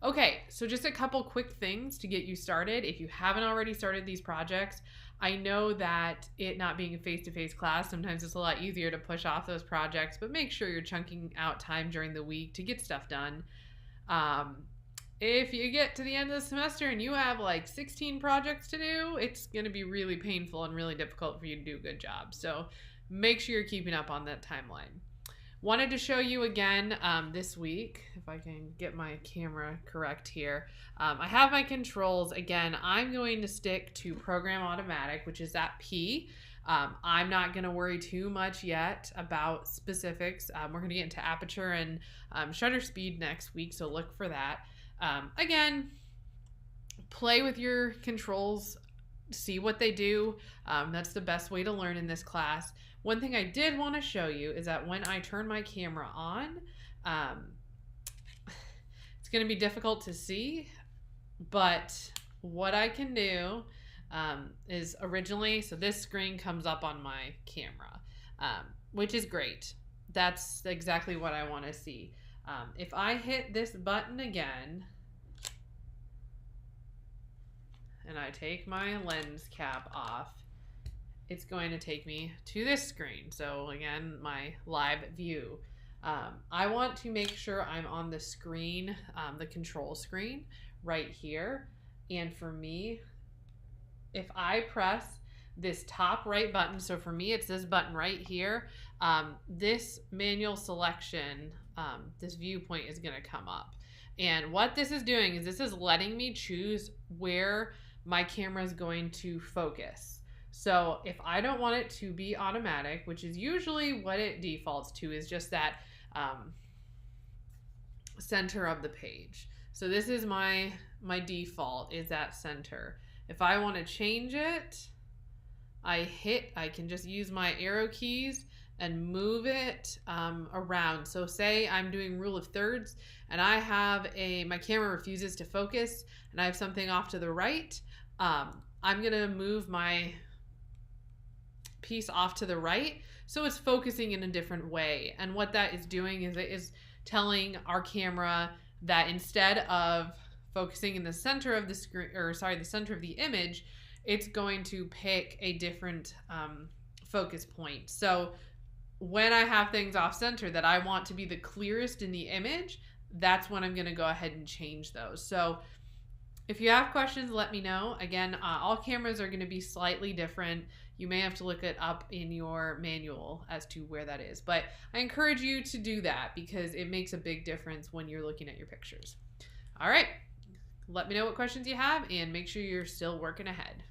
Okay, so just a couple quick things to get you started. If you haven't already started these projects, I know that it not being a face-to-face class, sometimes it's a lot easier to push off those projects, but make sure you're chunking out time during the week to get stuff done. Um, if you get to the end of the semester and you have like 16 projects to do, it's going to be really painful and really difficult for you to do a good job. So make sure you're keeping up on that timeline. Wanted to show you again this week, if I can get my camera correct here. I have my controls. Again, I'm going to stick to Program Automatic, which is that P. I'm not going to worry too much yet about specifics. We're going to get into aperture and shutter speed next week, so look for that. Again, play with your controls, see what they do. That's the best way to learn in this class. One thing I did want to show you is that when I turn my camera on, it's going to be difficult to see, but what I can do is originally, so this screen comes up on my camera, which is great. That's exactly what I want to see. If I hit this button again, and I take my lens cap off, it's going to take me to this screen. So again, my live view. I want to make sure I'm on the screen, the control screen right here. And for me, if I press this top right button, so for me, it's this button right here, this manual selection, this viewpoint is gonna come up. And what this is doing is this is letting me choose where my camera is going to focus. So if I don't want it to be automatic, which is usually what it defaults to, is just that center of the page. So this is my default, is that center. If I want to change it, I can just use my arrow keys and move it around. So say I'm doing rule of thirds and I have my camera refuses to focus and I have something off to the right. I'm gonna move my piece off to the right so it's focusing in a different way. And what that is doing is it is telling our camera that instead of focusing in the center of the screen, or sorry, the center of the image, it's going to pick a different focus point. So when I have things off center that I want to be the clearest in the image, that's when I'm going to go ahead and change those. So if you have questions, let me know. Again, all cameras are going to be slightly different. You may have to look it up in your manual as to where that is. But I encourage you to do that because it makes a big difference when you're looking at your pictures. All right. Let me know what questions you have and make sure you're still working ahead.